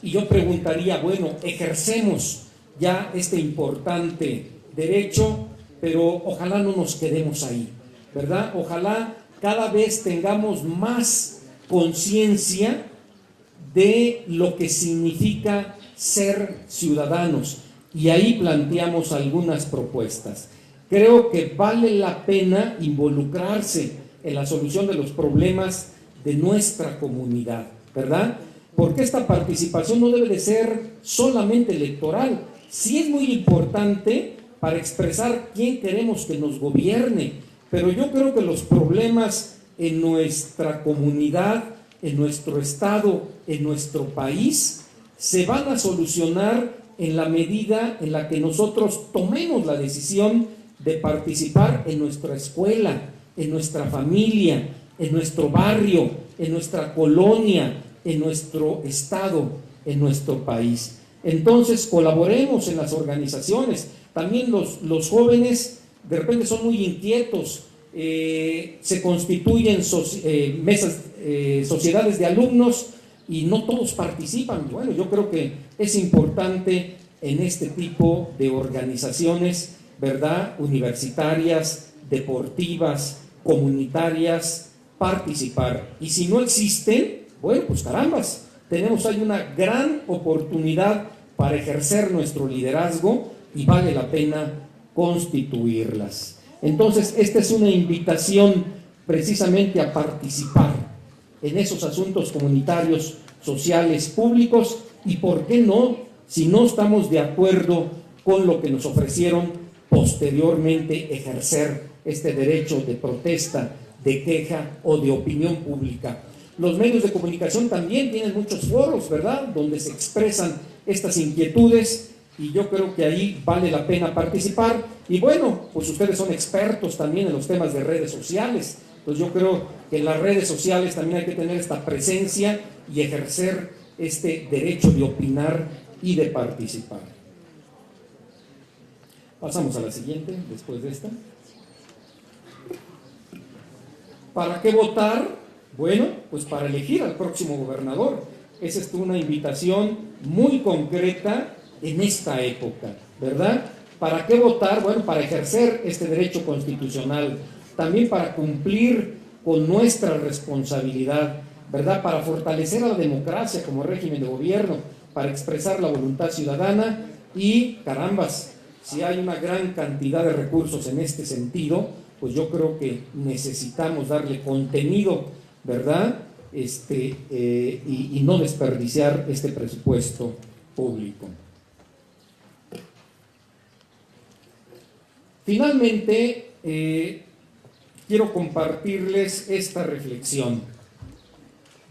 Y yo preguntaría, bueno, ¿ejercemos ya este importante derecho, pero ojalá no nos quedemos ahí, ¿verdad? Ojalá cada vez tengamos más conciencia de lo que significa ser ciudadanos, y ahí planteamos algunas propuestas. Creo que vale la pena involucrarse en la solución de los problemas de nuestra comunidad, ¿verdad? Porque esta participación no debe de ser solamente electoral, sí es muy importante para expresar quién queremos que nos gobierne, pero yo creo que los problemas en nuestra comunidad, en nuestro estado, en nuestro país, se van a solucionar en la medida en la que nosotros tomemos la decisión de participar en nuestra escuela, en nuestra familia, en nuestro barrio, en nuestra colonia, en nuestro estado, en nuestro país. Entonces colaboremos en las organizaciones. También los jóvenes de repente son muy inquietos, se constituyen sociedades de alumnos y no todos participan. Bueno, yo creo que es importante en este tipo de organizaciones, ¿verdad?, universitarias, deportivas, comunitarias, participar. Y si no existen, bueno, pues carambas, tenemos ahí una gran oportunidad para ejercer nuestro liderazgo y vale la pena constituirlas. Entonces, esta es una invitación precisamente a participar en esos asuntos comunitarios, sociales, públicos, y por qué no, si no estamos de acuerdo con lo que nos ofrecieron, posteriormente ejercer este derecho de protesta, de queja o de opinión pública. Los medios de comunicación también tienen muchos foros, ¿verdad?, donde se expresan estas inquietudes, y yo creo que ahí vale la pena participar. Y bueno, pues ustedes son expertos también en los temas de redes sociales, pues yo creo que en las redes sociales también hay que tener esta presencia y ejercer este derecho de opinar y de participar. Pasamos a la siguiente, después de esta. ¿Para qué votar? Bueno, pues para elegir al próximo gobernador. Esa es una invitación muy concreta en esta época, ¿verdad? ¿Para qué votar? Bueno, para ejercer este derecho constitucional, también para cumplir con nuestra responsabilidad, ¿verdad?, para fortalecer a la democracia como régimen de gobierno, para expresar la voluntad ciudadana. Y carambas, si hay una gran cantidad de recursos en este sentido, pues yo creo que necesitamos darle contenido, ¿verdad?, y no desperdiciar este presupuesto público. Finalmente, quiero compartirles esta reflexión.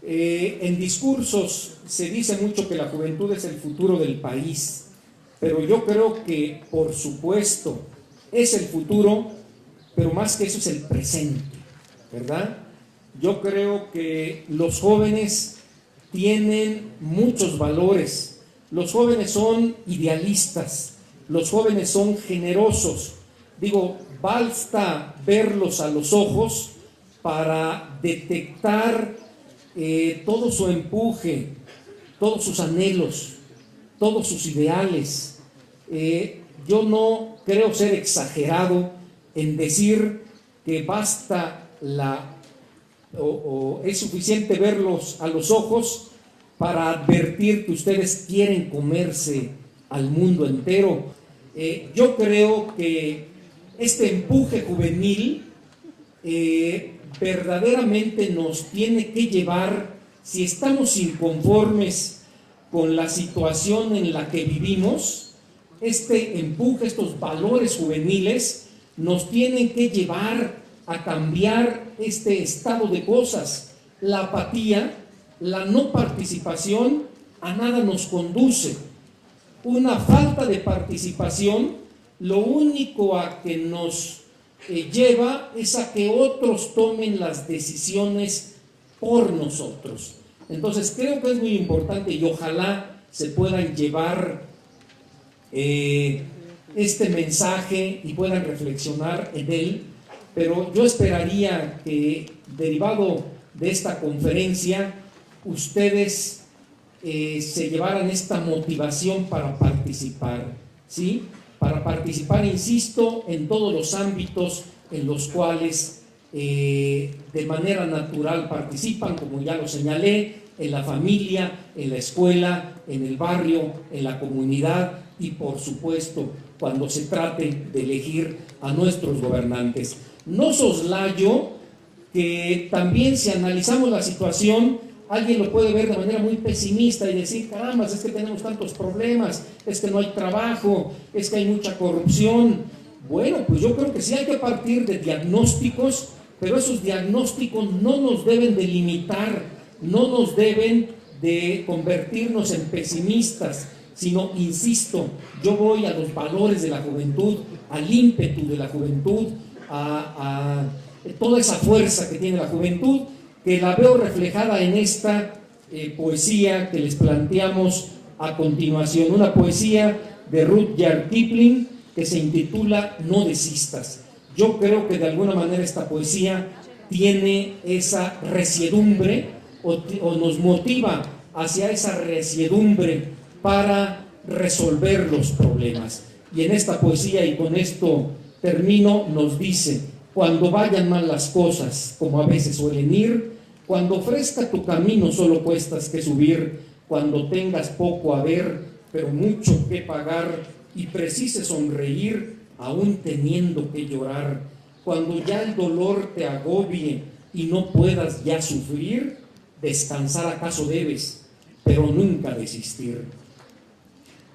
En discursos se dice mucho que la juventud es el futuro del país, pero yo creo que, por supuesto, es el futuro, pero más que eso es el presente, ¿verdad? Yo creo que los jóvenes tienen muchos valores, los jóvenes son idealistas, los jóvenes son generosos. Digo, basta verlos a los ojos para detectar todo su empuje, todos sus anhelos, todos sus ideales. Yo no creo ser exagerado en decir que basta es suficiente verlos a los ojos para advertir que ustedes quieren comerse al mundo entero. Yo creo que este empuje juvenil verdaderamente nos tiene que llevar, si estamos inconformes con la situación en la que vivimos, este empuje, estos valores juveniles nos tienen que llevar a cambiar este estado de cosas. La apatía, la no participación a nada nos conduce. Una falta de participación lo único a que nos lleva es a que otros tomen las decisiones por nosotros. Entonces creo que es muy importante y ojalá se puedan llevar este mensaje y puedan reflexionar en él, pero yo esperaría que, derivado de esta conferencia, ustedes se llevaran esta motivación para participar. ¿sí? Para participar, insisto, en todos los ámbitos en los cuales de manera natural participan, como ya lo señalé, en la familia, en la escuela, en el barrio, en la comunidad y por supuesto cuando se trate de elegir a nuestros gobernantes. No soslayo que también, si analizamos la situación, alguien lo puede ver de manera muy pesimista y decir, caramba, es que tenemos tantos problemas, es que no hay trabajo, es que hay mucha corrupción. Bueno, pues yo creo que sí hay que partir de diagnósticos, pero esos diagnósticos no nos deben de limitar, no nos deben de convertirnos en pesimistas, sino, insisto, yo voy a los valores de la juventud, al ímpetu de la juventud, a toda esa fuerza que tiene la juventud, que la veo reflejada en esta poesía que les planteamos a continuación, una poesía de Rudyard Kipling que se intitula No desistas. Yo creo que de alguna manera esta poesía tiene esa resiedumbre o nos motiva hacia esa resiedumbre para resolver los problemas. Y en esta poesía, y con esto termino, nos dice: cuando vayan mal las cosas, como a veces suelen ir, cuando ofrezca tu camino solo cuestas que subir, cuando tengas poco a ver, pero mucho que pagar, y precises sonreír, aún teniendo que llorar, cuando ya el dolor te agobie y no puedas ya sufrir, descansar acaso debes, pero nunca desistir.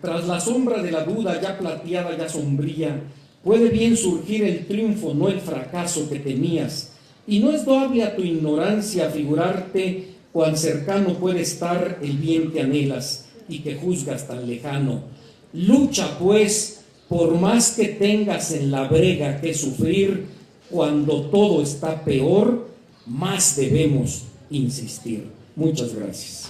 Tras la sombra de la duda ya plateada, ya sombría, puede bien surgir el triunfo, no el fracaso que temías, y no es doble a tu ignorancia figurarte cuán cercano puede estar el bien que anhelas y que juzgas tan lejano. Lucha pues, por más que tengas en la brega que sufrir, cuando todo está peor, más debemos insistir. Muchas gracias.